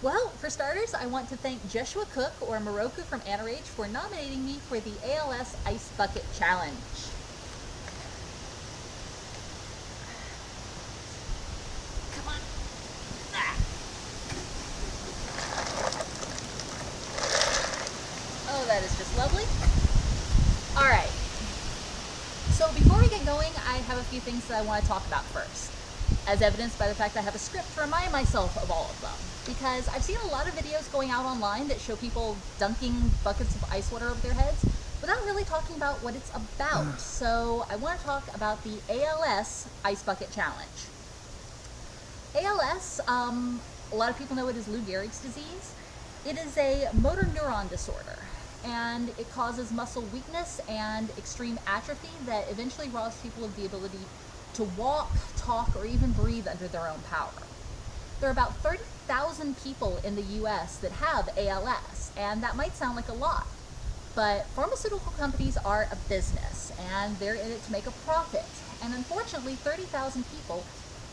Well, for starters, I want to thank Joshua Cook or Moroku from Anarage for nominating me for the ALS Ice Bucket Challenge. Come on. Ah. Oh, that is just lovely. All right. So before we get going, I have a few things that I want to talk about first, as evidenced by the fact I have a script to remind myself of all of them. Because I've seen a lot of videos going out online that show people dunking buckets of ice water over their heads without really talking about what it's about. So I want to talk about the ALS Ice Bucket Challenge. ALS, a lot of people know it as Lou Gehrig's disease. It is a motor neuron disorder, and it causes muscle weakness and extreme atrophy that eventually robs people of the ability to walk, talk, or even breathe under their own power. There are about 30,000 people in the US that have ALS, and that might sound like a lot, but pharmaceutical companies are a business, and they're in it to make a profit. And unfortunately, 30,000 people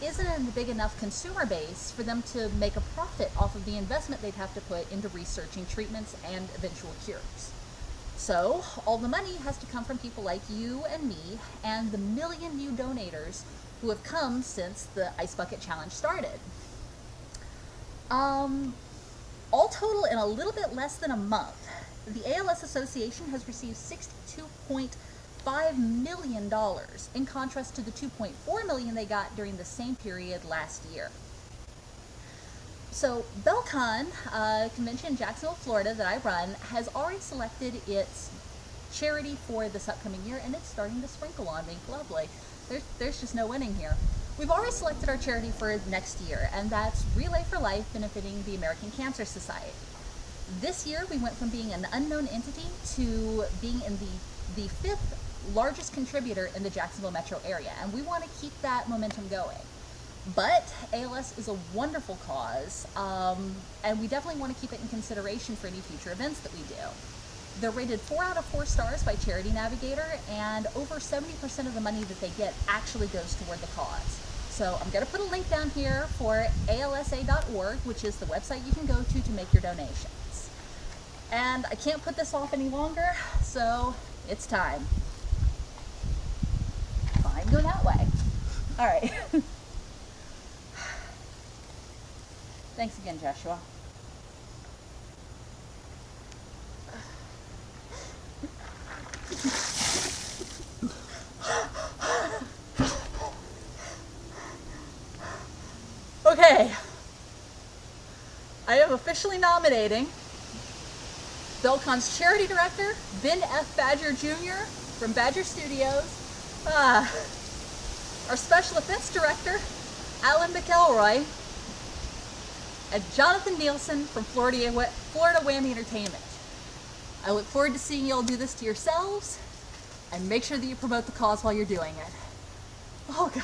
isn't a big enough consumer base for them to make a profit off of the investment they'd have to put into researching treatments and eventual cures. So all the money has to come from people like you and me and the million new donators who have come since the Ice Bucket Challenge started. All total, in a little bit less than a month, the ALS Association has received $62.5 million, in contrast to the $2.4 million they got during the same period last year. So BelleCON convention in Jacksonville, Florida that I run has already selected its charity for this upcoming year, and it's starting to sprinkle on me. Lovely. There's just no winning here. We've already selected our charity for next year, and that's Relay for Life, benefiting the American Cancer Society. This year we went from being an unknown entity to being in the fifth largest contributor in the Jacksonville metro area, and we want to keep that momentum going. But ALS is a wonderful cause, and we definitely want to keep it in consideration for any future events that we do. They're rated 4 out of 4 stars by Charity Navigator, and over 70% of the money that they get actually goes toward the cause. So I'm going to put a link down here for alsa.org, which is the website you can go to make your donations. And I can't put this off any longer, so it's time. Fine, go that way. All right. Thanks again, Joshua. Okay, I am officially nominating BelleCON's charity director, Ben F. Badger Jr. from Badger Studios, our special effects director, Alan McElroy, and Jonathan Nielsen from Florida Whammy Entertainment. I look forward to seeing you all do this to yourselves, and make sure that you promote the cause while you're doing it. Oh God.